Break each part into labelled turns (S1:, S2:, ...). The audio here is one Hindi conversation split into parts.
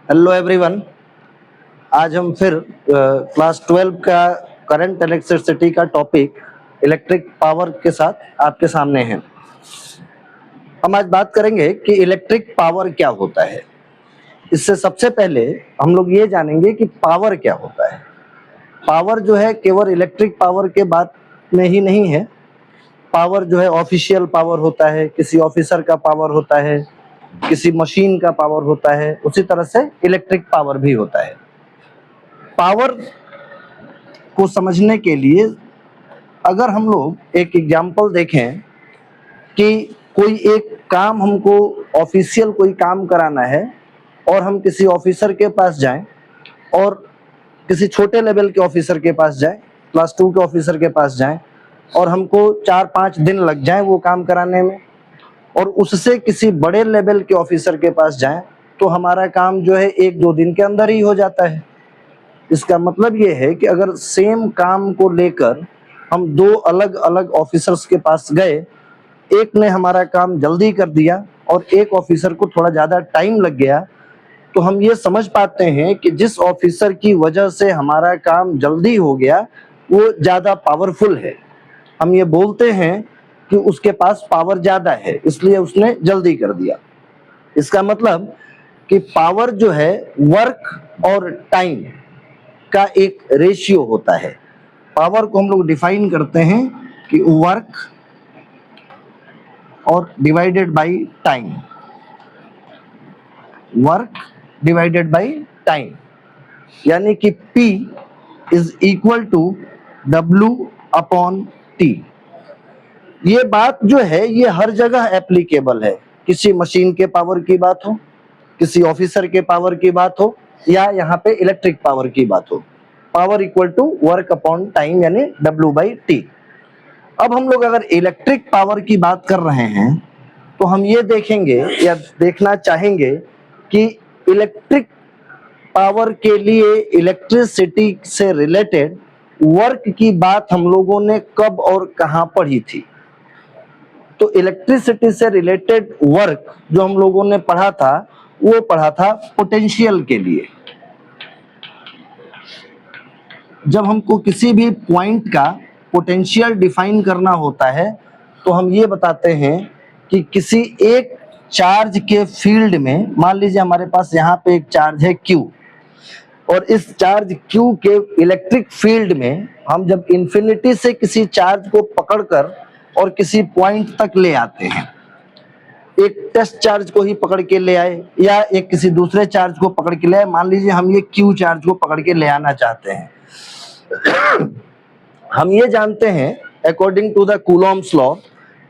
S1: Hello everyone. आज हम फिर क्लास 12 का करंट इलेक्ट्रिसिटी का टॉपिक इलेक्ट्रिक पावर के साथ आपके सामने है। हम आज बात करेंगे कि इलेक्ट्रिक पावर क्या होता है। इससे सबसे पहले हम लोग ये जानेंगे कि पावर क्या होता है। पावर जो है केवल इलेक्ट्रिक पावर के बात में ही नहीं है। पावर जो है ऑफिशियल पावर होता है, किसी ऑफिसर का पावर होता है, किसी मशीन का पावर होता है, उसी तरह से इलेक्ट्रिक पावर भी होता है। पावर को समझने के लिए अगर हम लोग एक एग्जांपल देखें कि कोई एक काम हमको ऑफिशियल कोई काम कराना है और हम किसी ऑफिसर के पास जाएं और किसी छोटे लेवल के ऑफिसर के पास जाएं, क्लास 2 के ऑफिसर के पास जाएं और हमको 4-5 दिन लग जाएं वो काम कराने में, और उससे किसी बड़े लेवल के ऑफिसर के पास जाएं तो हमारा काम जो है 1-2 दिन के अंदर ही हो जाता है। इसका मतलब ये है कि अगर सेम काम को लेकर हम 2 अलग अलग ऑफिसर्स के पास गए, एक ने हमारा काम जल्दी कर दिया और एक ऑफिसर को थोड़ा ज़्यादा टाइम लग गया, तो हम ये समझ पाते हैं कि जिस ऑफिसर की वजह से हमारा काम जल्दी हो गया वो ज़्यादा पावरफुल है। हम ये बोलते हैं कि उसके पास पावर ज़्यादा है, इसलिए उसने जल्दी कर दिया। इसका मतलब कि पावर जो है वर्क और टाइम का एक रेशियो होता है। पावर को हम लोग डिफाइन करते हैं कि वर्क और divided by time, work divided by time, यानी कि P is equal to W upon T। ये बात जो है ये हर जगह एप्लीकेबल है। किसी मशीन के पावर की बात हो, किसी ऑफिसर के पावर की बात हो, या यहाँ पे इलेक्ट्रिक पावर की बात हो, power equal to work upon time यानी W बाई T। अब हम लोग अगर इलेक्ट्रिक पावर की बात कर रहे हैं तो हम ये देखेंगे या देखना चाहेंगे कि इलेक्ट्रिक पावर के लिए इलेक्ट्रिसिटी से रिलेटेड वर्क की बात हम लोगों ने कब और कहां पढ़ी थी। तो इलेक्ट्रिसिटी से रिलेटेड वर्क जो हम लोगों ने पढ़ा था वो पढ़ा था पोटेंशियल के लिए। जब हमको किसी भी पॉइंट का पोटेंशियल डिफाइन करना होता है तो हम ये बताते हैं कि किसी एक चार्ज के फील्ड में, मान लीजिए हमारे पास यहाँ पे एक चार्ज है Q, और इस चार्ज Q के इलेक्ट्रिक फील्ड में हम जब इंफिनिटी से किसी चार्ज को पकड़कर और किसी पॉइंट तक ले आते हैं, एक टेस्ट चार्ज को ही पकड़ के ले आए या एक किसी दूसरे चार्ज को पकड़ के ले आए, मान लीजिए हम ये Q चार्ज को पकड़ के ले आना चाहते हैं। हम ये जानते हैं according to the Coulomb's law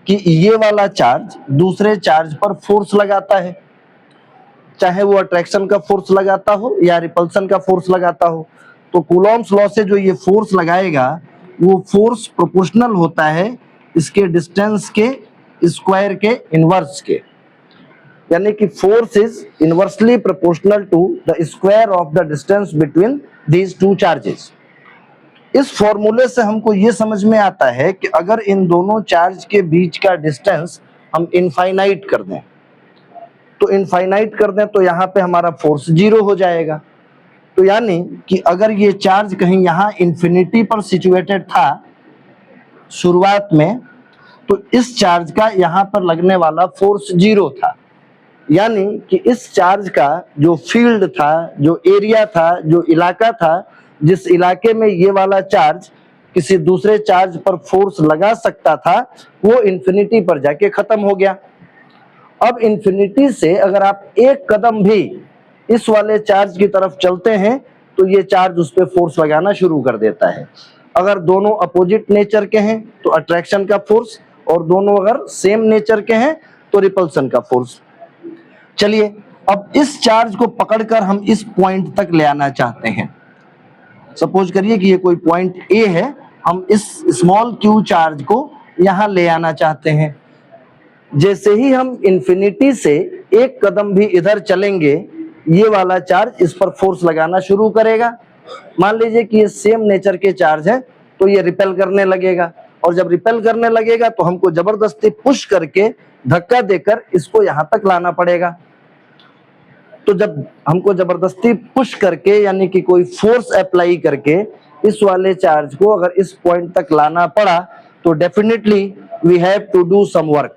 S1: कि ये वाला चार्ज दूसरे चार्ज पर फोर्स लगाता है, चाहे वो अट्रैक्शन का फोर्स लगाता हो या रिपल्सन का फोर्स लगाता हो। तो कूलॉम्स लॉ से जो ये फोर्स लगाएगा वो फोर्स प्रोपोर्शनल होता है इसके डिस्टेंस के स्क्वायर के इनवर्स के, यानी कि force is inversely proportional to the square of the distance between these two charges. इस फॉर्मूले से हमको ये समझ में आता है कि अगर इन दोनों चार्ज के बीच का डिस्टेंस हम इनफाइनाइट कर दें तो यहाँ पे हमारा फोर्स 0 हो जाएगा। तो यानी कि अगर ये चार्ज कहीं यहाँ इंफिनिटी पर सिचुएटेड था शुरुआत में, तो इस चार्ज का यहाँ पर लगने वाला फोर्स 0 था, यानी कि इस चार्ज का जो फील्ड था, जो एरिया था, जो इलाका था, जिस इलाके में ये वाला चार्ज किसी दूसरे चार्ज पर फोर्स लगा सकता था, वो इंफिनिटी पर जाके खत्म हो गया। अब इंफिनिटी से अगर आप एक कदम भी इस वाले चार्ज की तरफ चलते हैं तो ये चार्ज उस पर फोर्स लगाना शुरू कर देता है। अगर दोनों अपोजिट नेचर के हैं तो अट्रैक्शन का फोर्स, और दोनों अगर सेम नेचर के हैं तो रिपल्सन का फोर्स। चलिए अब इस चार्ज को पकड़कर हम इस पॉइंट तक ले आना चाहते हैं। सपोज करिए कि ये कोई पॉइंट A है, हम इस स्मॉल Q चार्ज को यहाँ ले आना चाहते हैं। जैसे ही हम इंफिनिटी से एक कदम भी इधर चलेंगे ये वाला चार्ज इस पर फोर्स लगाना शुरू करेगा। मान लीजिए कि ये सेम नेचर के चार्ज है तो ये रिपेल करने लगेगा, और जब रिपेल करने लगेगा तो हमको जबरदस्ती पुश करके धक्का देकर इसको यहाँ तक लाना पड़ेगा। तो जब हमको जबरदस्ती पुश करके यानी कि कोई फोर्स अप्लाई करके इस वाले चार्ज को अगर इस पॉइंट तक लाना पड़ा तो definitely we have to do some work,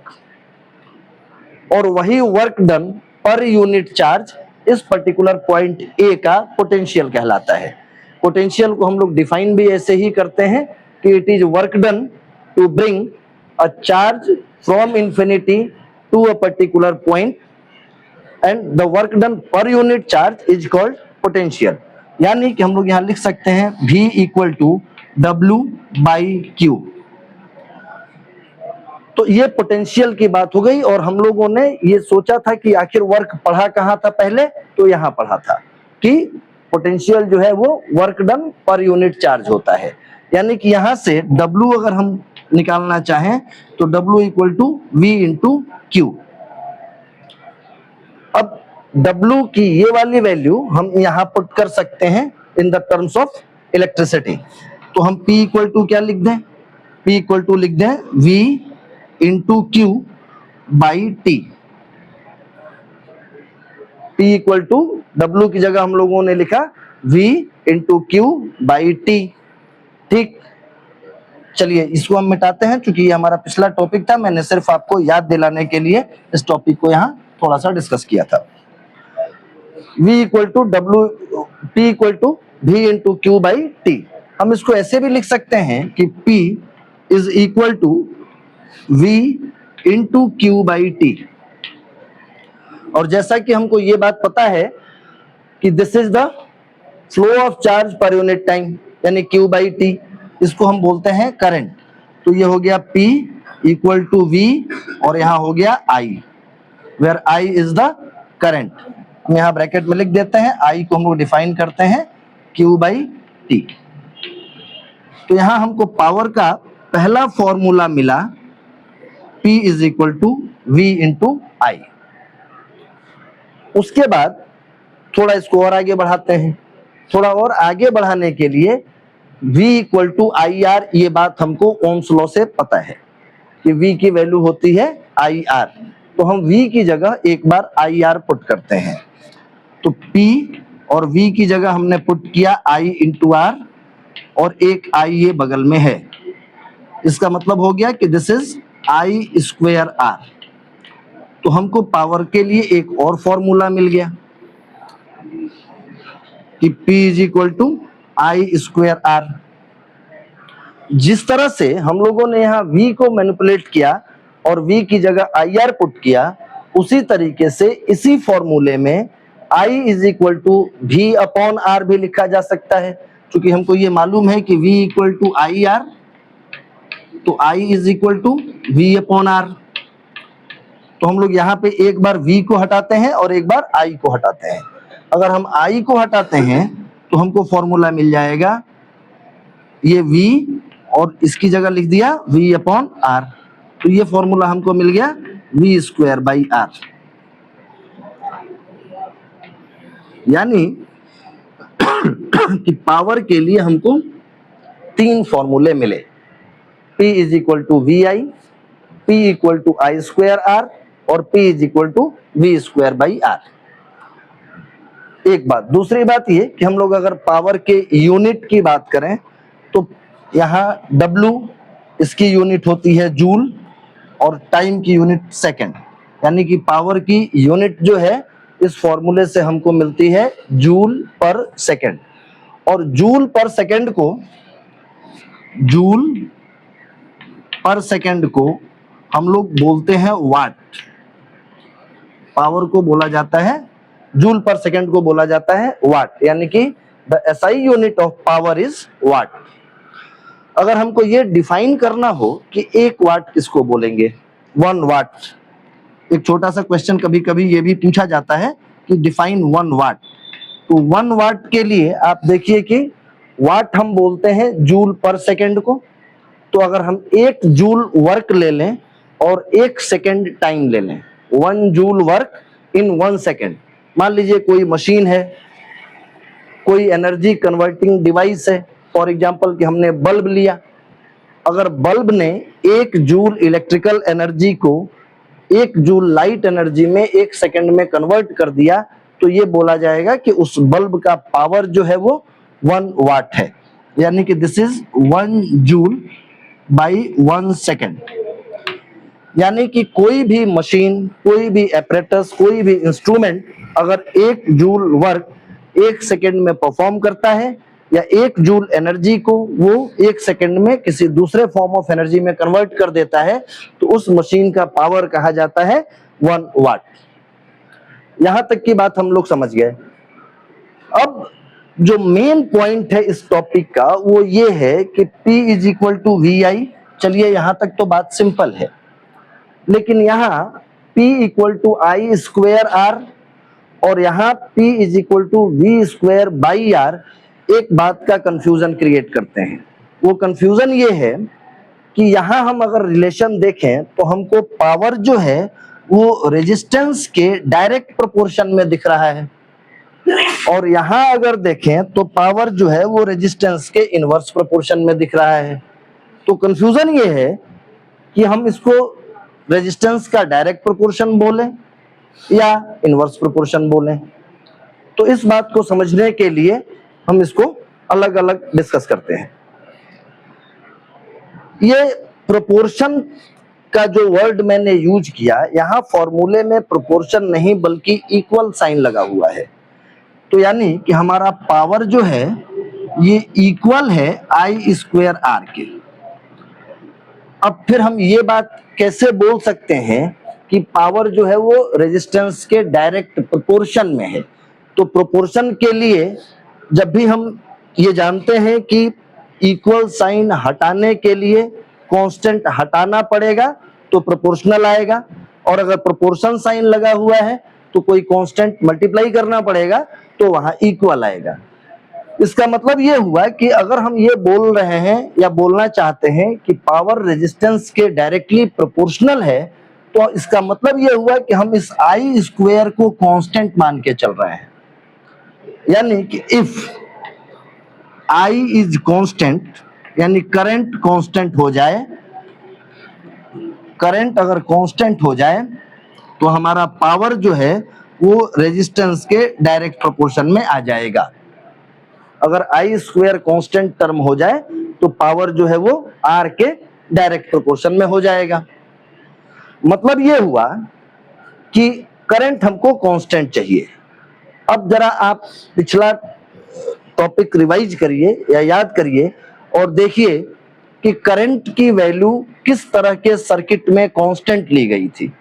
S1: और वही work done per unit charge इस पर्टिकुलर पॉइंट ए का पोटेंशियल कहलाता है। पोटेंशियल को हम लोग डिफाइन भी ऐसे ही करते हैं कि it is work done to bring a charge from infinity to a particular point and the work done per unit charge is called potential. यानी कि हम लोग यहाँ लिख सकते हैं V इक्वल टू W/Q। तो ये पोटेंशियल की बात हो गई, और हम लोगों ने ये सोचा था कि आखिर वर्क पढ़ा कहाँ था पहले, तो यहाँ पढ़ा था कि पोटेंशियल जो है वो work done per unit charge होता है। यानी कि यहाँ से W अगर हम निकालना चाहें तो W equal to V into Q। अब W की ये वाली वैल्यू हम यहाँ पुट कर सकते हैं in the terms of electricity. तो हम P इक्वल टू क्या लिख दें, P इक्वल टू लिख दें V into Q by T। P equal to W की जगह हम लोगों ने लिखा V into Q by T। ठीक, चलिए इसको हम मिटाते हैं, क्योंकि ये हमारा पिछला टॉपिक था, मैंने सिर्फ आपको याद दिलाने के लिए इस टॉपिक को यहाँ थोड़ा सा डिस्कस किया था। V equal to W, P equal to V into Q by T। हम इसको ऐसे भी लिख सकते हैं कि P is equal to V into Q by T। और जैसा कि हमको ये बात पता है कि this is the flow of charge per unit time, यानी Q बाई T, इसको हम बोलते हैं करंट। तो ये हो गया P इक्वल टू V और यहाँ हो गया I, where I is the current. हम यहाँ ब्रैकेट में लिख देते हैं, I को हम लोग डिफाइन करते हैं Q बाई T। तो यहाँ हमको पावर का पहला फॉर्मूला मिला P is equal to V into I। उसके बाद थोड़ा इसको और आगे बढ़ाते हैं। थोड़ा और आगे बढ़ाने के लिए V इक्वल टू IR, ये बात हमको ओम्स लॉ से पता है कि V की वैल्यू होती है IR। तो हम V की जगह एक बार IR पुट करते हैं। तो P और V की जगह हमने पुट किया I इंटू R, और एक I ये बगल में है। इसका मतलब हो गया कि this is I square R। तो हमको पावर के लिए एक और फॉर्मूला मिल गया कि P is equal to I square R। जिस तरह से हम लोगों ने यहाँ V को मैनिपुलेट किया और V की जगह IR पुट किया, उसी तरीके से इसी फॉर्मूले में I is equal to V upon R भी लिखा जा सकता है, क्योंकि हमको ये मालूम है कि V इक्वल टू IR, तो I is equal to V upon R। तो हम लोग यहाँ पे एक बार V को हटाते हैं और एक बार I को हटाते हैं। अगर हम I को हटाते हैं तो हमको फॉर्मूला मिल जाएगा ये V, और इसकी जगह लिख दिया V अपॉन R। तो ये फॉर्मूला हमको मिल गया V स्क्वायर बाई R। यानी कि पावर के लिए हमको तीन फॉर्मूले मिले, P is equal to VI, P equal to I square R और P is equal to V square by R। एक बात। दूसरी बात ये कि हम लोग अगर पावर के यूनिट की बात करें तो यहाँ W इसकी यूनिट होती है जूल और टाइम की यूनिट सेकंड, यानी कि पावर की यूनिट जो है इस फॉर्मूले से हमको मिलती है जूल पर सेकंड। और जूल पर सेकंड को हम लोग बोलते हैं वाट। पावर को बोला जाता है, जूल पर सेकंड को बोला जाता है वाट, यानी कि the SI unit of power is what. अगर हमको ये डिफाइन करना हो कि एक वाट किसको बोलेंगे, 1 वाट। एक छोटा सा क्वेश्चन कभी कभी ये भी पूछा जाता है कि डिफाइन 1 वाट। तो 1 वाट के लिए आप देखिए कि वाट हम बोलते हैं जूल पर सेकंड को। तो अगर हम 1 जूल वर्क ले लें और 1 सेकंड टाइम ले लें, 1 जूल वर्क इन 1 सेकंड। मान लीजिए कोई मशीन है, कोई एनर्जी कन्वर्टिंग डिवाइस है, फॉर एग्जांपल कि हमने बल्ब लिया। अगर बल्ब ने 1 जूल इलेक्ट्रिकल एनर्जी को 1 जूल लाइट एनर्जी में 1 सेकंड में कन्वर्ट कर दिया, तो ये बोला जाएगा कि उस बल्ब का पावर जो है वो 1 वाट है, यानी कि this is 1 joule by 1 second. यानी कि कोई भी मशीन, कोई भी एपरेटस, कोई भी इंस्ट्रूमेंट अगर 1 जूल वर्क 1 सेकेंड में परफॉर्म करता है, या 1 जूल एनर्जी को वो 1 सेकेंड में किसी दूसरे फॉर्म ऑफ एनर्जी में कन्वर्ट कर देता है, तो उस मशीन का पावर कहा जाता है 1 वाट। यहां तक की बात हम लोग समझ गए। अब जो मेन पॉइंट है इस टॉपिक का वो ये है कि P is equal to VI। चलिए यहां तक तो बात सिंपल है, लेकिन यहाँ P equal to I square R और यहाँ P is equal to V square by R एक बात का कंफ्यूजन क्रिएट करते हैं। वो कंफ्यूजन ये है कि यहाँ हम अगर रिलेशन देखें तो हमको पावर जो है वो रेजिस्टेंस के डायरेक्ट प्रोपोर्शन में दिख रहा है, और यहाँ अगर देखें तो पावर जो है वो रेजिस्टेंस के इनवर्स प्रोपोर्शन में दिख रहा है। तो कंफ्यूजन ये है कि हम इसको रेजिस्टेंस का डायरेक्ट प्रोपोर्शन बोलें या इनवर्स प्रोपोर्शन बोलें। तो इस बात को समझने के लिए हम इसको अलग अलग डिस्कस करते हैं। ये प्रोपोर्शन का जो वर्ड मैंने यूज किया, यहाँ फॉर्मूले में प्रोपोर्शन नहीं बल्कि इक्वल साइन लगा हुआ है। तो यानी कि हमारा पावर जो है ये इक्वल है आई स्क्वेयर आर के। अब फिर हम ये बात कैसे बोल सकते हैं कि पावर जो है वो रेजिस्टेंस के डायरेक्ट प्रोपोर्शन में है? तो प्रोपोर्शन के लिए जब भी हम ये जानते हैं कि इक्वल साइन हटाने के लिए कांस्टेंट हटाना पड़ेगा तो प्रोपोर्शनल आएगा, और अगर प्रोपोर्शन साइन लगा हुआ है तो कोई कांस्टेंट मल्टीप्लाई करना पड़ेगा तो वहां इक्वल आएगा। इसका मतलब ये हुआ कि अगर हम ये बोल रहे हैं या बोलना चाहते हैं कि पावर रेजिस्टेंस के डायरेक्टली प्रोपोर्शनल है, तो इसका मतलब ये हुआ कि हम इस आई स्क्वायर को कांस्टेंट मान के चल रहे हैं। यानी कि इफ आई इज कांस्टेंट, यानी करंट कांस्टेंट हो जाए, करंट अगर कांस्टेंट हो जाए तो हमारा पावर जो है वो रेजिस्टेंस के डायरेक्ट प्रोपोर्शन में आ जाएगा। अगर आई स्क्वायर कांस्टेंट टर्म हो जाए तो पावर जो है वो आर के डायरेक्ट प्रोपोर्शन में हो जाएगा। मतलब ये हुआ कि करंट हमको कांस्टेंट चाहिए। अब जरा आप पिछला टॉपिक रिवाइज करिए या याद करिए और देखिए कि करंट की वैल्यू किस तरह के सर्किट में कांस्टेंट ली गई थी।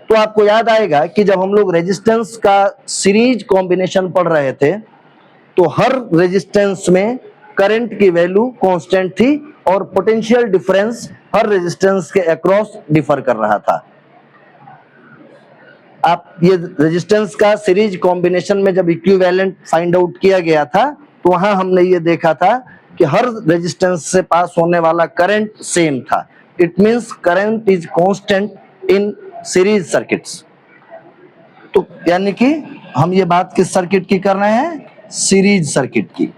S1: तो आपको याद आएगा कि जब हम लोग रेजिस्टेंस का सीरीज कॉम्बिनेशन पढ़ रहे थे तो हर रेजिस्टेंस में करंट की वैल्यू कांस्टेंट थी और पोटेंशियल डिफरेंस हर रेजिस्टेंस के अक्रॉस डिफर कर रहा था। आप ये रेजिस्टेंस का सीरीज कॉम्बिनेशन में जब इक्विवेलेंट फाइंड आउट किया गया था तो वहां हमने ये देखा था कि हर रेजिस्टेंस से पास होने वाला करंट सेम था। It means current is constant in series circuits. तो यानी कि हम ये बात किस सर्किट की कर रहे हैं? सीरीज सर्किट की।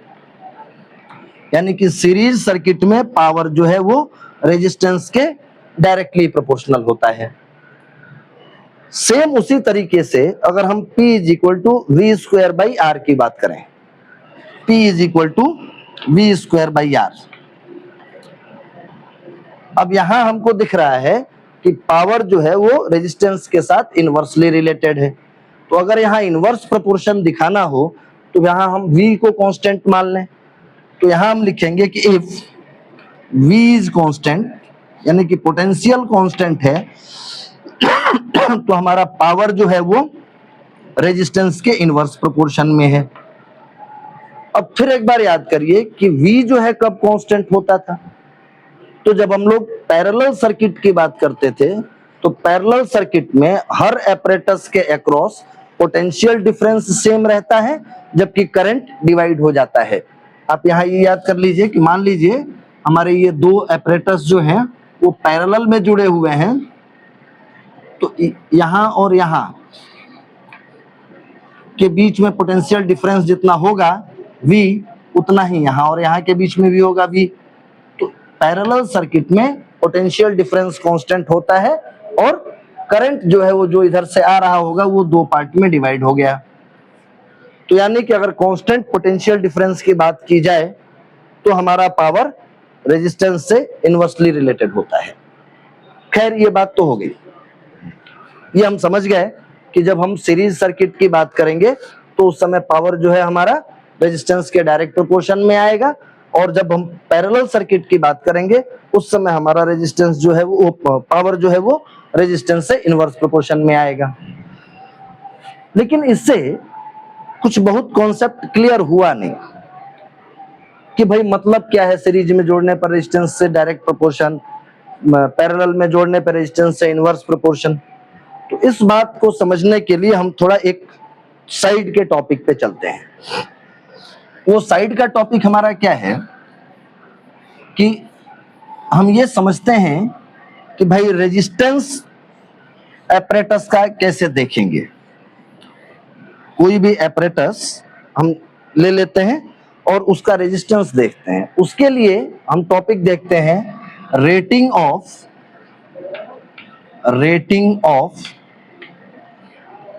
S1: यानी कि सीरीज सर्किट में पावर जो है वो रेजिस्टेंस के डायरेक्टली प्रोपोर्शनल होता है। सेम उसी तरीके से अगर हम P is equal to V square by R की बात करें, P is equal to V square by R. अब यहां हमको दिख रहा है कि पावर जो है वो रेजिस्टेंस के साथ इनवर्सली रिलेटेड है। तो अगर यहाँ इनवर्स प्रोपोर्शन दिखाना हो तो यहाँ हम V को कांस्टेंट मान लें। तो यहाँ हम लिखेंगे कि इफ V इज कांस्टेंट, यानी कि पोटेंशियल कांस्टेंट है, तो हमारा पावर जो है वो रेजिस्टेंस के इनवर्स प्रोपोर्शन में है। अब फिर एक बार याद करिए कि V जो है कब कांस्टेंट होता था? तो जब हम लोग पैरेलल सर्किट की बात करते थे तो पैरेलल सर्किट में हर एपरेटस के अक्रॉस पोटेंशियल डिफरेंस सेम रहता है जबकि करंट डिवाइड हो जाता है। आप यहाँ ये याद कर लीजिए कि मान लीजिए हमारे ये दो एपरेटस जो हैं वो पैरेलल में जुड़े हुए हैं, तो यहाँ और यहाँ के बीच में पोटेंशियल डिफरेंस जितना होगा V, उतना ही यहाँ और यहाँ के बीच में भी होगा V। तो पैरेलल सर्किट में पोटेंशियल डिफरेंस कांस्टेंट होता है और करंट जो है वो जो इधर से आ रहा होगा वो दो पार्ट में डिवाइड हो गया। तो यानी कि अगर कांस्टेंट पोटेंशियल डिफरेंस की बात की जाए तो हमारा पावर रेजिस्टेंस से इनवर्सली रिलेटेड होता है। खैर ये बात तो हो गई, ये हम समझ गए कि जब हम सीरीज सर्किट की बात करेंगे तो उस समय पावर जो है हमारा रेजिस्टेंस के डायरेक्ट प्रोपोर्शन में आएगा, और जब हम पैरेलल सर्किट की बात करेंगे उस समय हमारा रेजिस्टेंस जो है वो पावर जो है वो रेजिस्टेंस से इनवर्स प्रोपोर्शन में आएगा। लेकिन इससे कुछ बहुत कॉन्सेप्ट क्लियर हुआ नहीं कि भाई मतलब क्या है सीरीज में जोड़ने पर रेजिस्टेंस से डायरेक्ट प्रोपोर्शन, पैरेलल में जोड़ने पर रेजिस्टेंस से इनवर्स प्रोपोर्शन। तो इस बात को समझने के लिए हम थोड़ा एक साइड के टॉपिक पे चलते हैं। वो साइड का टॉपिक हमारा क्या है कि हम ये समझते हैं कि भाई रेजिस्टेंस एपरेटस का कैसे देखेंगे। कोई भी एपरेटस हम ले लेते हैं और उसका रेजिस्टेंस देखते हैं। उसके लिए हम टॉपिक देखते हैं rating of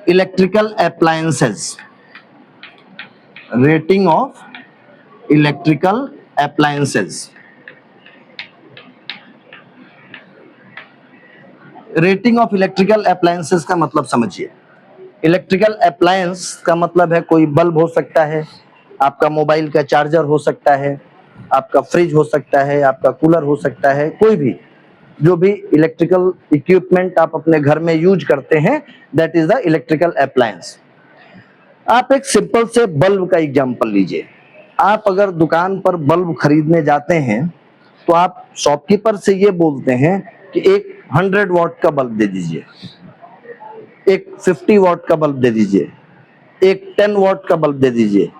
S1: electrical appliances. Rating of electrical appliances. Rating of electrical appliances का मतलब समझिए। इलेक्ट्रिकल अप्लायंस का मतलब है कोई बल्ब हो सकता है, आपका मोबाइल का चार्जर हो सकता है, आपका फ्रिज हो सकता है, आपका कूलर हो सकता है, कोई भी जो भी इलेक्ट्रिकल इक्विपमेंट आप अपने घर में यूज करते हैं, that is the electrical appliance. आप एक सिंपल से बल्ब का एग्जांपल लीजिए। आप अगर दुकान पर बल्ब खरीदने जाते हैं तो आप शॉपकीपर से ये बोलते हैं कि एक 100 वॉट का बल्ब दे दीजिए, एक 50 वॉट का बल्ब दे दीजिए, एक 10 वॉट का बल्ब दे दीजिए।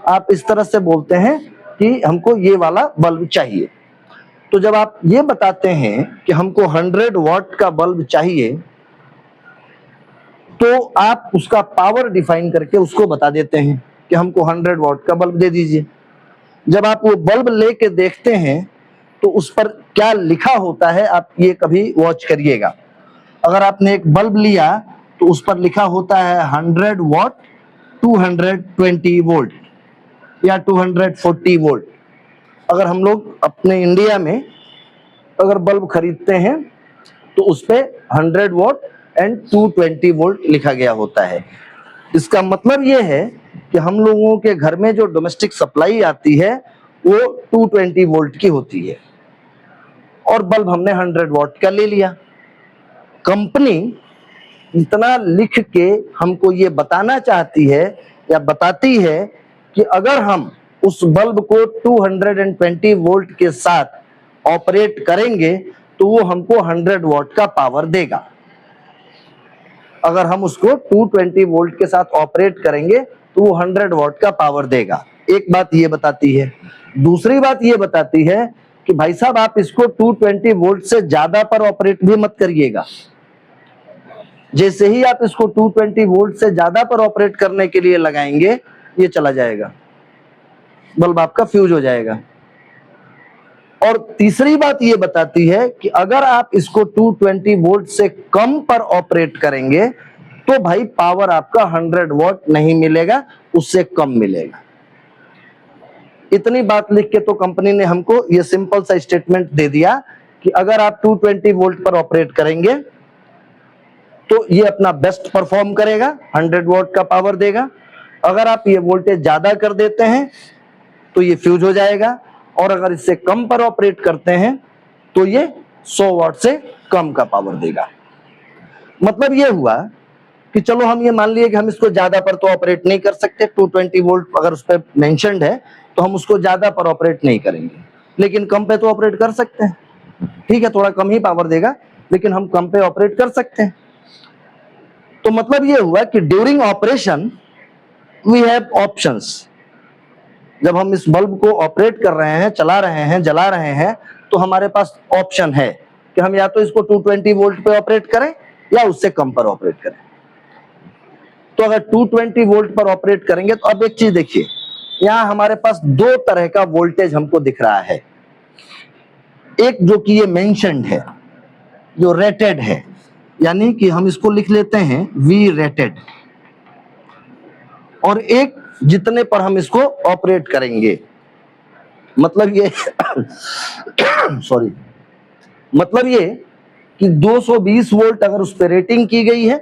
S1: आप इस तरह से बोलते हैं कि हमको ये वाला बल्ब चाहिए। तो जब आप ये बताते हैं कि हमको 100 वॉट का बल्ब चाहिए, तो आप उसका पावर डिफाइन करके उसको बता देते हैं कि हमको 100 वॉट का बल्ब दे दीजिए। जब आप वो बल्ब लेके देखते हैं तो उस पर क्या लिखा होता है आप ये कभी वॉच करिएगा। अगर आपने एक बल्ब लिया तो उस पर लिखा होता है 100 वॉट 220 वोल्ट या 240 वोल्ट। अगर हम लोग अपने इंडिया में अगर बल्ब खरीदते हैं तो उस पे 100 वॉट एंड 220 वोल्ट लिखा गया होता है। इसका मतलब ये है कि हम लोगों के घर में जो डोमेस्टिक सप्लाई आती है वो 220 वोल्ट की होती है, और बल्ब हमने 100 वॉट का ले लिया। कंपनी इतना लिख के हमको ये बताना चाहती है या बताती है कि अगर हम उस बल्ब को 220 वोल्ट के साथ ऑपरेट करेंगे तो वो हमको 100 वॉट का पावर देगा। अगर हम उसको 220 वोल्ट के साथ ऑपरेट करेंगे तो वो 100 वॉट का पावर देगा। एक बात ये बताती है। दूसरी बात ये बताती है कि भाई साहब आप इसको 220 वोल्ट से ज्यादा पर ऑपरेट भी मत करिएगा। जैसे ही आप इसको 220 वोल्ट से ज्यादा पर ऑपरेट करने के लिए लगाएंगे, ये चला जाएगा, बल्ब आपका फ्यूज हो जाएगा। और तीसरी बात ये बताती है कि अगर आप इसको 220 वोल्ट से कम पर ऑपरेट करेंगे तो भाई पावर आपका 100 वॉट नहीं मिलेगा, उससे कम मिलेगा। इतनी बात लिख के तो कंपनी ने हमको ये सिंपल सा स्टेटमेंट दे दिया कि अगर आप 220 वोल्ट पर ऑपरेट करेंगे तो ये अपना बेस्ट परफॉर्म करेगा, 100 वॉट का पावर देगा। अगर आप ये वोल्टेज ज्यादा कर देते हैं तो ये फ्यूज हो जाएगा, और अगर इससे कम पर ऑपरेट करते हैं तो ये 100 वॉट से कम का पावर देगा। मतलब ये हुआ कि चलो हम ये मान लिए कि हम इसको ज्यादा पर तो ऑपरेट नहीं कर सकते, 220 वोल्ट अगर उस पर मेंशन्ड है तो हम उसको ज्यादा पर ऑपरेट नहीं करेंगे, लेकिन कम पे तो ऑपरेट कर सकते हैं। ठीक है, थोड़ा कम ही पावर देगा लेकिन हम कम पे ऑपरेट कर सकते हैं। तो मतलब ये हुआ कि during operation we have options. जब हम इस बल्ब को ऑपरेट कर रहे हैं, चला रहे हैं, जला रहे हैं, तो हमारे पास ऑप्शन है कि हम या तो इसको 220 वोल्ट पे ऑपरेट करें या उससे कम पर ऑपरेट करें। तो अगर 220 वोल्ट पर ऑपरेट करेंगे तो अब एक चीज देखिए, यहां हमारे पास दो तरह का वोल्टेज हमको दिख रहा है। एक जो कि ये मेंशन्ड है, जो रेटेड है, यानी कि हम इसको लिख लेते हैं V रेटेड। और एक जितने पर हम इसको ऑपरेट करेंगे। मतलब ये सॉरी, मतलब ये कि 220 वोल्ट अगर उस पर रेटिंग की गई है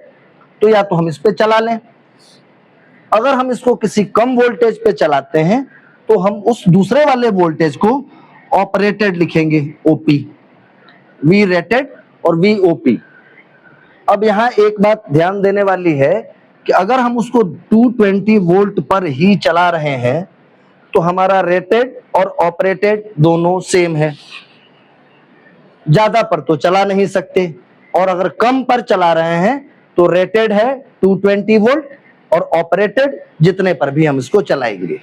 S1: तो या तो हम इस पे चला लें, अगर हम इसको किसी कम वोल्टेज पे चलाते हैं तो हम उस दूसरे वाले वोल्टेज को ऑपरेटेड लिखेंगे, ओपी, वी रेटेड और वी ओपी। अब यहाँ एक बात ध्यान देने वाली है कि अगर हम उसको 220 वोल्ट पर ही चला रहे हैं तो हमारा रेटेड और ऑपरेटेड दोनों सेम है, ज्यादा पर तो चला नहीं सकते, और अगर कम पर चला रहे हैं तो रेटेड है 220 वोल्ट और ऑपरेटेड जितने पर भी हम इसको चलाएंगे।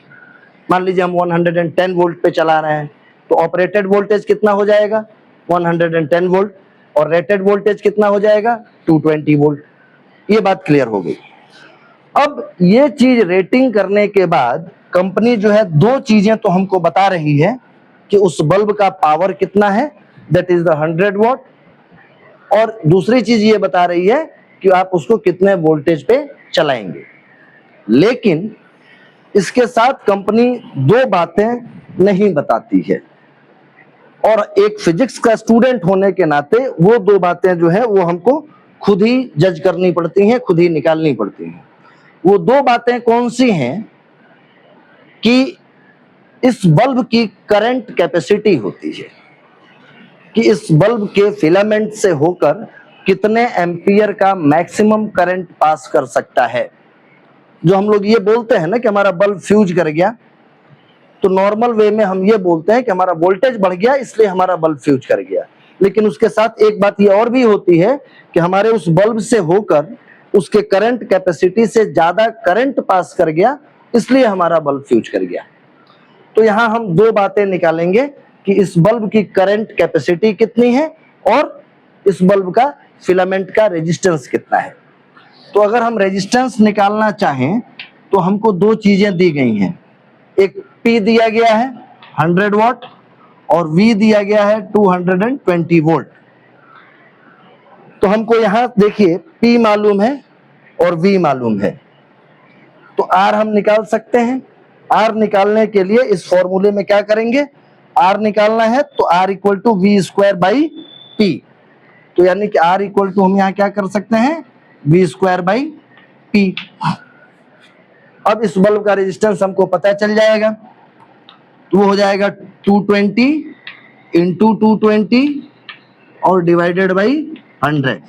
S1: मान लीजिए हम 110 वोल्ट पे चला रहे हैं तो ऑपरेटेड वोल्टेज कितना हो जाएगा, 110 वोल्ट, और रेटेड वोल्टेज कितना हो जाएगा, 220 वोल्ट। ये बात क्लियर हो गई। अब ये चीज रेटिंग करने के बाद कंपनी जो है दो चीजें तो हमको बता रही है कि उस बल्ब का पावर कितना है, दैट इज द 100 वॉट, और दूसरी चीज ये बता रही है कि आप उसको कितने वोल्टेज पे चलाएंगे। लेकिन इसके साथ कंपनी दो बातें नहीं बताती है, और एक फिजिक्स का स्टूडेंट होने के नाते वो दो बातें जो है वो हमको खुद ही जज करनी पड़ती हैं, खुद ही निकालनी पड़ती हैं। वो दो बातें कौन सी हैं कि इस बल्ब की करंट कैपेसिटी होती है, कि इस बल्ब के फिलामेंट से होकर कितने एम्पियर का मैक्सिमम करंट पास कर सकता है। जो हम लोग ये बोलते हैं ना कि हमारा बल्ब फ्यूज कर गया, तो नॉर्मल वे में हम ये बोलते हैं कि हमारा वोल्टेज बढ़ गया इसलिए हमारा बल्ब फ्यूज कर गया। लेकिन उसके साथ एक बात ये और भी होती है कि हमारे उस बल्ब से होकर उसके करंट कैपेसिटी से ज्यादा करंट पास कर गया इसलिए हमारा बल्ब फ्यूज कर गया। तो यहाँ हम दो बातें निकालेंगे कि इस बल्ब की करंट कैपेसिटी कितनी है और इस बल्ब का फिलामेंट का रेजिस्टेंस कितना है। तो अगर हम रेजिस्टेंस निकालना चाहें तो हमको दो चीजें दी गई हैं, एक P दिया गया है 100 वॉट और V दिया गया है 220 वोल्ट। तो हमको यहाँ देखिए P मालूम है और V मालूम है, तो R हम निकाल सकते हैं। R निकालने के लिए इस फॉर्मूले में क्या करेंगे, R निकालना है तो R equal to V square by P। तो यानी कि R इक्वल टू हम यहाँ क्या कर सकते हैं, वी स्क्वायर बाई P। अब इस बल्ब का रेजिस्टेंस हमको पता चल जाएगा, तो वो हो जाएगा 220 इंटू 220 और डिवाइडेड बाई 100।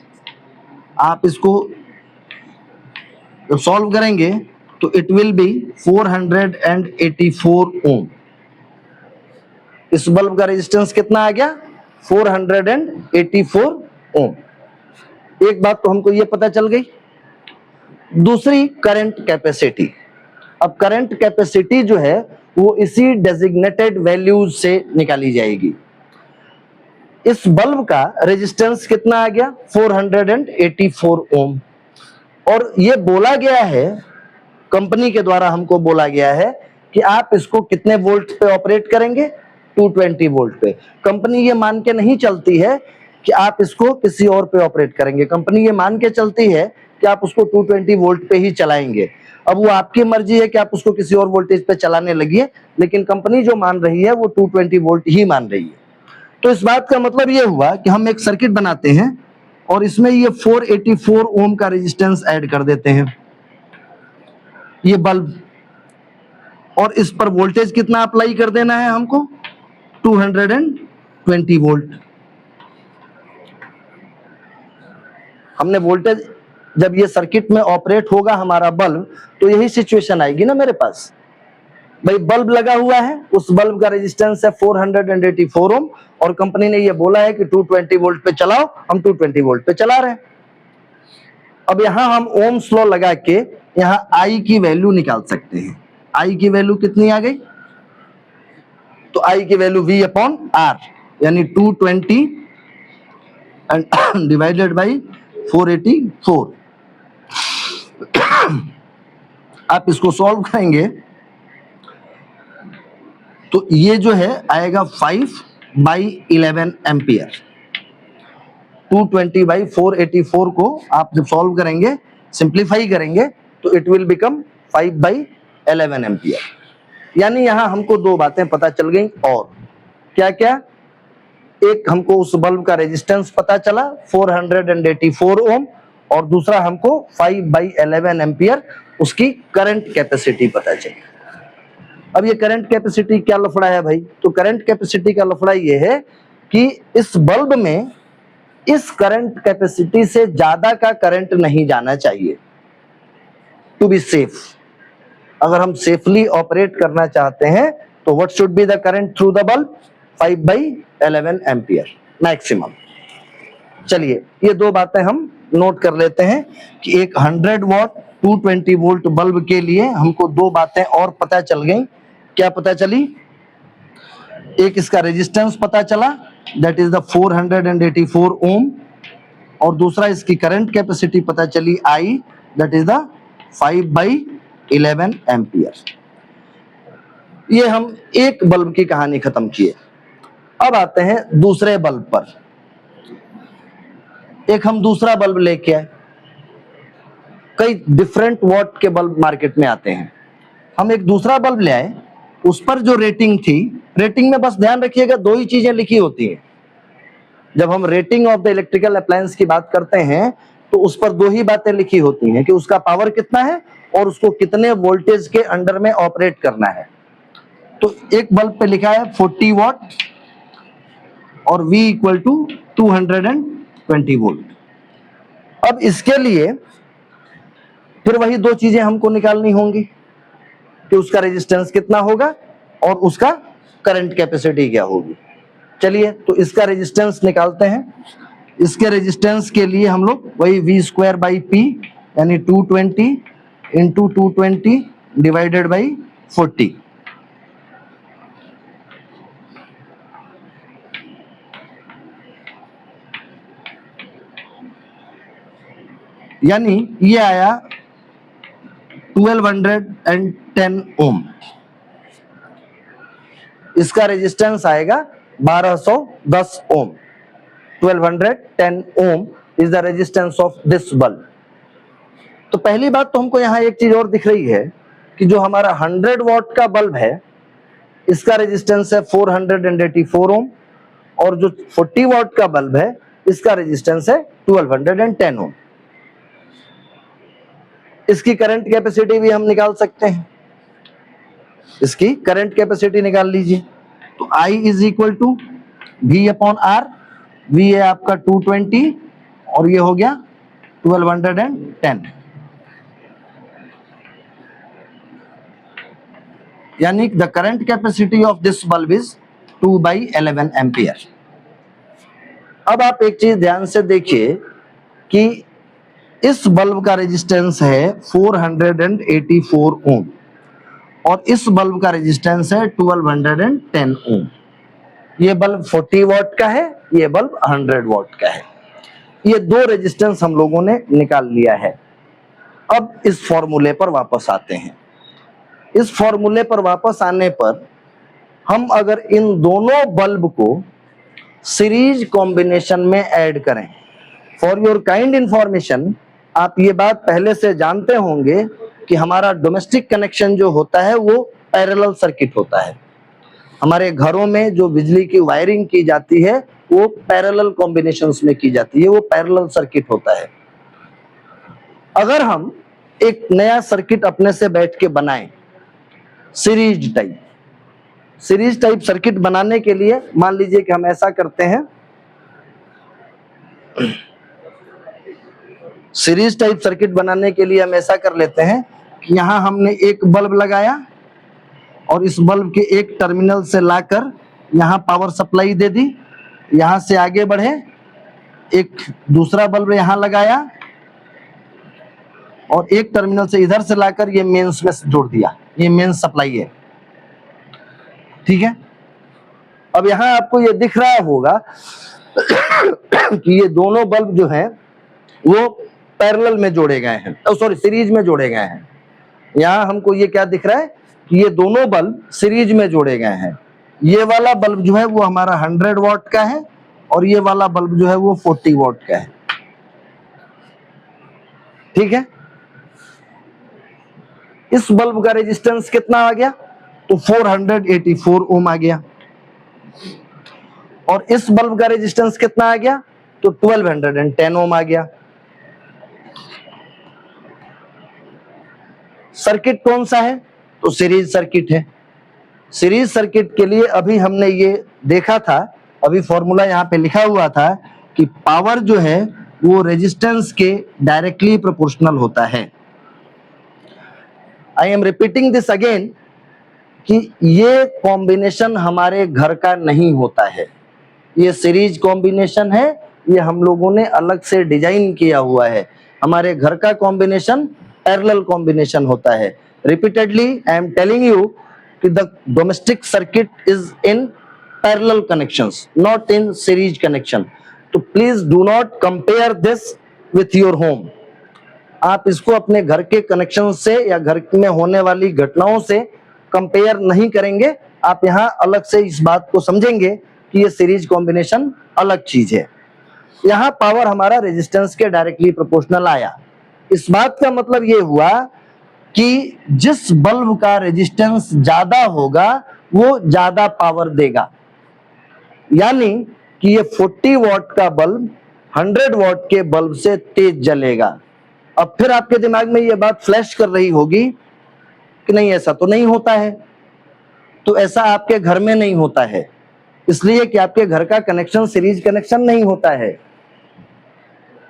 S1: आप इसको जब सॉल्व करेंगे तो इट विल बी 484 ओम। इस बल्ब का रेजिस्टेंस कितना आ गया, 484 ओम। एक बात तो हमको ये पता चल गई। दूसरी करंट कैपेसिटी। अब करंट कैपेसिटी जो है वो इसी डेजिग्नेटेड वैल्यूज से निकाली जाएगी। इस बल्ब का रेजिस्टेंस कितना आ गया, 484 ओम, और ये बोला गया है, कंपनी के द्वारा हमको बोला गया है कि आप इसको कितने वोल्ट पे ऑपरेट करेंगे, 220 वोल्ट पे। कंपनी ये मान के नहीं चलती है कि आप इसको किसी और पे ऑपरेट करेंगे, कंपनी ये मान के चलती है कि आप उसको 220 वोल्ट पे ही चलाएंगे। अब वो आपकी मर्जी है कि आप उसको किसी और वोल्टेज पे चलाने लगिए, लेकिन कंपनी जो मान रही है वो 220 वोल्ट ही मान रही है। तो इस बात का मतलब ये हुआ कि हम एक सर्किट बनाते हैं और इसमें ये 484 ओम का रेजिस्टेंस ऐड कर देते हैं, ये बल्ब, और इस पर वोल्टेज कितना अप्लाई कर देना है हमको, 220 वोल्ट। हमने वोल्टेज, जब ये सर्किट में ऑपरेट होगा हमारा बल्ब, तो यही सिचुएशन आएगी ना मेरे पास। भाई बल्ब लगा हुआ है, उस बल्ब का रेजिस्टेंस है 484 ओम और कंपनी ने ये बोला है कि 220 वोल्ट पे चलाओ, हम 220 वोल्ट पे चला रहे हैं। अब यहां हम ओम्स लॉ लगा के यहां I की वैल्यू निकाल सकते हैं। I की वैल्यू कितनी आ गई, तो I की वैल्यू V अपॉन R, यानी 220 डिवाइडेड बाई 484। आप इसको सॉल्व करेंगे तो ये जो है आएगा 5/11 एम्पियर। 220/484 को आप जब सॉल्व करेंगे, सिंप्लीफाई करेंगे, तो इट विल बिकम 5/11 एम्पियर। यानी यहां हमको दो बातें पता चल गई। और क्या क्या? एक हमको उस बल्ब का रेजिस्टेंस पता चला 484 ओम, और दूसरा हमको 5/11 एम्पियर उसकी करंट कैपेसिटी पता चली। अब ये करंट कैपेसिटी क्या लफड़ा है भाई? तो करंट कैपेसिटी का लफड़ा ये है कि इस बल्ब में इस करंट कैपेसिटी से ज्यादा का करंट नहीं जाना चाहिए टू बी सेफ। अगर हम सेफली ऑपरेट करना चाहते हैं तो what should be the current through the bulb? 5/11 ampere maximum. चलिए ये दो बातें हम नोट कर लेते हैं कि एक 100 वॉट 220 वोल्ट बल्ब के लिए हमको दो बातें और पता चल गई। क्या पता चली? एक इसका रेजिस्टेंस पता चला, दैट इज द 484 ओम, और दूसरा इसकी करंट कैपेसिटी पता चली आई, दैट इज द 5/11 एम्पियर। ये हम एक बल्ब की कहानी खत्म किए। अब आते हैं दूसरे बल्ब पर। एक हम दूसरा बल्ब लेके आए। कई डिफरेंट वॉट के बल्ब मार्केट में आते हैं। हम एक दूसरा बल्ब ले आए, उस पर जो रेटिंग थी, रेटिंग में बस ध्यान रखिएगा दो ही चीजें लिखी होती हैं। जब हम rating of the electrical appliance की बात करते हैं तो उस पर दो ही बातें लिखी होती हैं कि उसका पावर कितना है और उसको कितने वोल्टेज के अंडर में ऑपरेट करना है। तो एक बल्ब पे लिखा है 40 वॉट और V इक्वल टू 220 वोल्ट। अब इसके लिए फिर वही दो चीजें हमको निकालनी होंगी कि उसका रेजिस्टेंस कितना होगा और उसका करंट कैपेसिटी क्या होगी। चलिए तो इसका रेजिस्टेंस निकालते हैं। इसके रेजिस्टेंस के लिए हम लोग वही V²/P यानी 220 इंटू 220 डिवाइडेड बाई 40। यानी ये आया 1210 ओम। इसका रेजिस्टेंस आएगा 1210 ohm. 1210 ohm is the resistance of this bulb. तो पहली बात तो हमको यहाँ एक चीज और दिख रही है कि जो हमारा 100 वॉट का बल्ब है इसका रेजिस्टेंस है 484 ओम, और जो 40 वॉट का बल्ब है इसका रेजिस्टेंस है 1210 ओम। इसकी करंट कैपेसिटी भी हम निकाल सकते हैं। इसकी करंट कैपेसिटी निकाल लीजिए। तो I is equal to V/R। V है आपका 220 और ये हो गया 1210। यानी the current capacity of this bulb is 2/11 ampere. अब आप एक चीज ध्यान से देखिए कि इस बल्ब का रेजिस्टेंस है 484 ओम और इस बल्ब का रेजिस्टेंस है 1210 ओम। ये बल्ब 40 वॉट का है, ये बल्ब 100 वॉट का है। ये दो रेजिस्टेंस हम लोगों ने निकाल लिया है। अब इस फॉर्मूले पर वापस आते हैं। इस फॉर्मूले पर वापस आने पर हम अगर इन दोनों बल्ब को सीरीज कॉम्बिनेशन में ऐड करें, फॉर योर काइंड इंफॉर्मेशन, आप ये बात पहले से जानते होंगे कि हमारा डोमेस्टिक कनेक्शन जो होता है वो पैरेलल सर्किट होता है। हमारे घरों में जो बिजली की वायरिंग की जाती है वो पैरेलल कॉम्बिनेशंस में की जाती है, वो पैरेलल सर्किट होता है। अगर हम एक नया सर्किट अपने से बैठ के बनाएं सीरीज टाइप सर्किट बनाने के लिए मान लीजिए कि हम ऐसा करते हैं, सीरीज टाइप सर्किट बनाने के लिए हम ऐसा कर लेते हैं कि यहां हमने एक बल्ब लगाया और इस बल्ब के एक टर्मिनल से लाकर यहां पावर सप्लाई दे दी, यहां से आगे बढ़े, एक दूसरा बल्ब यहां लगाया और एक टर्मिनल से इधर से लाकर ये मेंस में जोड़ दिया। ये मेंस सप्लाई है, ठीक है। अब यहां आपको ये दिख रहा होगा कि ये दोनों बल्ब जो हैं वो पैरेलल में जोड़े गए हैं, सॉरी सीरीज में जोड़े गए हैं। यहां हमको ये क्या दिख रहा है कि ये दोनों बल्ब सीरीज में जोड़े गए हैं। ये वाला बल्ब जो है वो हमारा 100 वॉट का है और ये वाला बल्ब जो है वो 40 वॉट का है, ठीक है। इस बल्ब का रेजिस्टेंस कितना आ गया, तो 484 ओम आ गया, और इस बल्ब का रेजिस्टेंस कितना आ गया, तो 1210 ओम आ गया। सर्किट कौन सा है, तो सीरीज सर्किट है। सीरीज सर्किट के लिए अभी हमने ये देखा था, अभी फॉर्मूला यहाँ पे लिखा हुआ था कि पावर जो है वो रेजिस्टेंस के डायरेक्टली प्रोपोर्शनल होता है। I am repeating this again कि ये कॉम्बिनेशन हमारे घर का नहीं होता है, ये सीरीज कॉम्बिनेशन है, ये हम लोगों ने अलग से डिजाइन किया हुआ है। हमारे घर का कॉम्बिनेशन पैरेलल कॉम्बिनेशन होता है। Repeatedly I am telling you कि the domestic circuit is in parallel connections, not in series connection. तो please do not compare this with your home. आप इसको अपने घर के कनेक्शन से या घर में होने वाली घटनाओं से कंपेयर नहीं करेंगे। आप यहाँ अलग से इस बात को समझेंगे कि ये सीरीज कॉम्बिनेशन अलग चीज है। यहाँ पावर हमारा रेजिस्टेंस के डायरेक्टली प्रोपोर्शनल आया। इस बात का मतलब ये हुआ कि जिस बल्ब का रेजिस्टेंस ज्यादा होगा वो ज्यादा पावर देगा, यानी कि ये 40 वॉट का बल्ब 100 वॉट के बल्ब से तेज जलेगा। अब फिर आपके दिमाग में ये बात फ्लैश कर रही होगी कि नहीं, ऐसा तो नहीं होता है। तो ऐसा आपके घर में नहीं होता है, इसलिए कि आपके घर का कनेक्शन सीरीज कनेक्शन नहीं होता है।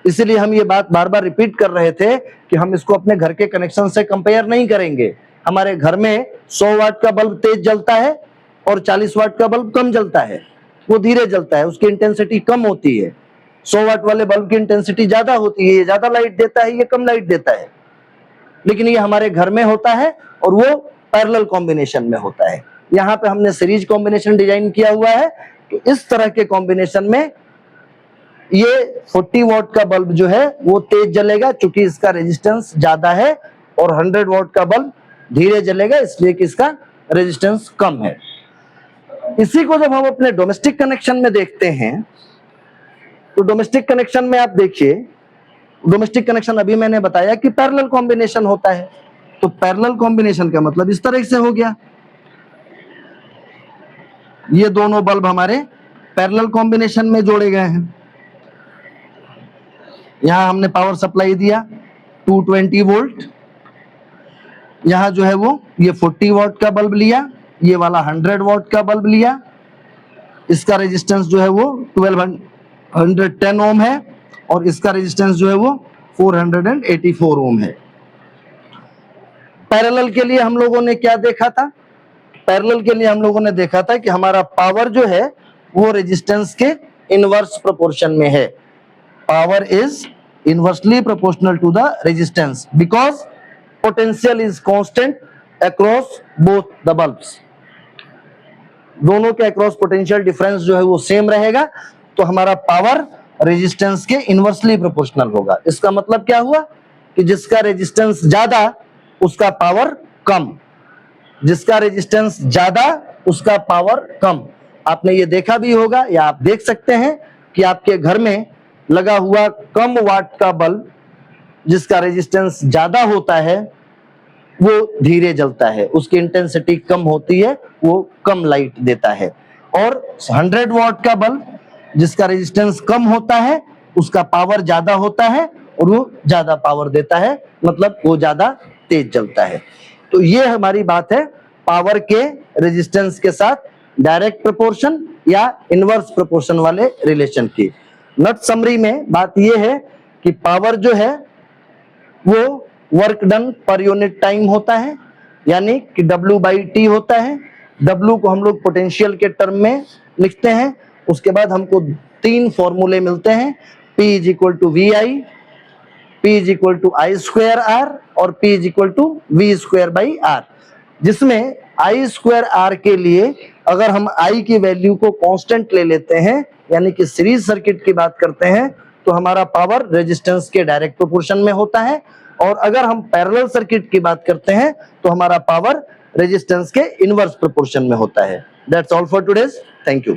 S1: इसलिए हम ये बात बार बार रिपीट कर रहे थे कि हम इसको अपने घर के कनेक्शन से कंपेयर नहीं करेंगे। हमारे घर में 100 वाट का बल्ब तेज जलता है और 40 वाट का बल्ब कम जलता है, वो धीरे जलता है, उसकी इंटेंसिटी कम होती है। 100 वाट वाले बल्ब की इंटेंसिटी ज्यादा होती है, ये ज्यादा लाइट देता है, ये कम लाइट देता है। लेकिन ये हमारे घर में होता है और वो पैरेलल कॉम्बिनेशन में होता है। यहाँ पे हमने सीरीज कॉम्बिनेशन डिजाइन किया हुआ है, तो इस तरह के कॉम्बिनेशन में ये 40 वॉट का बल्ब जो है वो तेज जलेगा, चूंकि इसका रेजिस्टेंस ज्यादा है, और 100 वॉट का बल्ब धीरे जलेगा, इसलिए कि इसका रेजिस्टेंस कम है। इसी को जब हम अपने डोमेस्टिक कनेक्शन में देखते हैं, तो डोमेस्टिक कनेक्शन में आप देखिए, डोमेस्टिक कनेक्शन अभी मैंने बताया कि पैरेलल कॉम्बिनेशन होता है। तो पैरेलल कॉम्बिनेशन का मतलब इस तरह से हो गया, ये दोनों बल्ब हमारे पैरेलल कॉम्बिनेशन में जोड़े गए हैं। यहां हमने पावर सप्लाई दिया 220 वोल्ट, यहां जो है वो ये 40 वॉट का बल्ब लिया, ये वाला 100 वॉट का बल्ब लिया, इसका रेजिस्टेंस जो है वो 1210 ओम है, और इसका रेजिस्टेंस जो है वो 484 ओम है। पैरेलल के लिए हम लोगों ने क्या देखा था, पैरेलल के लिए हम लोगों ने देखा था कि हमारा पावर जो है वो रेजिस्टेंस के इनवर्स प्रोपोर्शन में है। Power is inversely proportional to the resistance because potential is constant across both the bulbs. दोनों के अक्रॉस पोटेंशियल डिफरेंस जो है वो सेम रहेगा, तो हमारा पावर रेजिस्टेंस के इनवर्सली प्रोपोर्शनल होगा। इसका मतलब क्या हुआ कि जिसका रेजिस्टेंस ज्यादा उसका पावर कम, जिसका रेजिस्टेंस ज्यादा उसका पावर कम। आपने ये देखा भी होगा या आप देख सकते हैं कि आपके घर में लगा हुआ कम वाट का बल्ब जिसका रेजिस्टेंस ज्यादा होता है वो धीरे जलता है, उसकी इंटेंसिटी कम होती है, वो कम लाइट देता है। और 100 वॉट का बल्ब जिसका रेजिस्टेंस कम होता है उसका पावर ज्यादा होता है और वो ज्यादा पावर देता है, मतलब वो ज्यादा तेज जलता है। तो ये हमारी बात है पावर के रेजिस्टेंस के साथ डायरेक्ट प्रोपोर्शन या इनवर्स प्रोपोर्शन वाले रिलेशन की। नट समरी में बात ये है कि पावर जो है वो work done per unit time होता है, यानी कि W/T होता है। W को हम लोग पोटेंशियल के टर्म में लिखते हैं। उसके बाद हमको 3 फॉर्मूले मिलते हैं, P = VI, P = I²R और P = V²/R, जिसमें I²R के लिए अगर हम I की वैल्यू को कांस्टेंट ले लेते हैं, यानी कि सीरीज सर्किट की बात करते हैं, तो हमारा पावर रेजिस्टेंस के डायरेक्ट प्रोपोर्शन में होता है। और अगर हम पैरेलल सर्किट की बात करते हैं तो हमारा पावर रेजिस्टेंस के इनवर्स प्रोपोर्शन में होता है। That's all for today's, thank you.